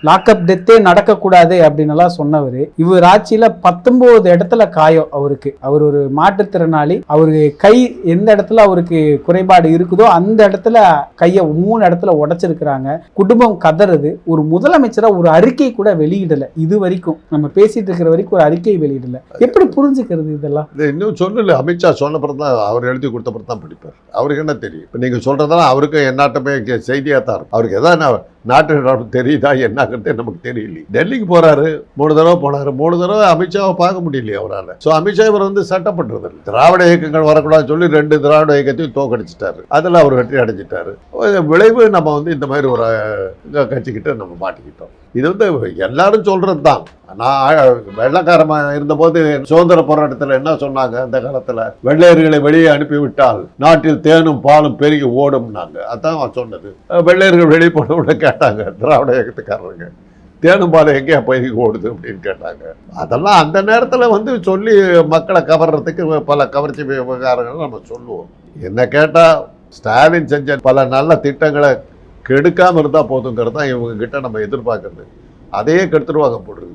Lockup டெத்தே நடக்கக்கூடாது அப்படின்னு எல்லாம் சொன்னவர் இவர் ஆட்சியில 19 இடத்துல காயம் அவருக்கு. அவர் ஒரு மாற்றுத்திறனாளி. அவருக்கு கை எந்த இடத்துல அவருக்கு குறைபாடு இருக்குதோ அந்த இடத்துல கையை 3 இடத்துல உடைச்சிருக்கிறாங்க. குடும்பம் கதறுது. ஒரு முதலமைச்சரா ஒரு அறிக்கை கூட வெளியிடல. இது வரைக்கும் நம்ம பேசிட்டு இருக்கிற வரைக்கும் ஒரு அறிக்கை வெளியிடல. எப்படி புரிஞ்சுக்கிறது இதெல்லாம்? இன்னும் சொல்லல. அமித்ஷா சொன்னப்பறம் தான், அவர் எழுதி கொடுத்தப்பறம் தான் படிப்பார். அவருக்கு என்ன தெரியும்? இப்போ நீங்க சொல்றதெல்லாம் அவருக்கு என்னாட்டமே செய்தியா தான் இருக்கும். அவருக்கு எதாவது நாட்டு தெரியுதா என்னங்கிறதே நமக்கு தெரியல. டெல்லிக்கு போறாரு, 3 தடவை போனாரு. 3 தடவை அமித்ஷாவை பார்க்க முடியலையே அவரால். ஸோ அமித்ஷா இவர் சட்டம் பண்றது திராவிட இயக்கங்கள் வரக்கூடாதுன்னு சொல்லி 2 திராவிட இயக்கத்தையும் தோக்கடிச்சிட்டாரு. அதில் அவர் வெற்றி அடைஞ்சிட்டாரு. விளைவு நம்ம இந்த மாதிரி ஒரு கட்சிக்கிட்ட நம்ம மாட்டிக்கிட்டோம். இது எல்லாரும் சொல்றது தான். நான் வெள்ளக்காரமாக இருந்தபோது சுதந்திர போராட்டத்தில் என்ன சொன்னாங்க? அந்த காலத்தில் வெள்ளையர்களை வெளியே அனுப்பிவிட்டால் நாட்டில் தேனும் பாலும் பெருகி ஓடும்னாங்க. அதான் சொன்னது. வெள்ளையர்கள் வெளியே போன கேட்டாங்க திராவிட இயக்கத்துக்காரங்க, தேனும் பாலும் எங்கேயா பெருகி ஓடுது அப்படின்னு கேட்டாங்க. அதெல்லாம் அந்த நேரத்தில் சொல்லி மக்களை கவர்றதுக்கு பல கவர்ச்சி விவகாரங்கள் நம்ம சொல்லுவோம். என்ன கேட்டால் ஸ்டாலின் செஞ்ச பல நல்ல திட்டங்களை கெடுக்காமல் இருந்தால் போதுங்கிறது தான் இவங்க கிட்ட நம்ம எதிர்பார்க்கறது. அதையே கெடுத்துருவாங்க போடுறது.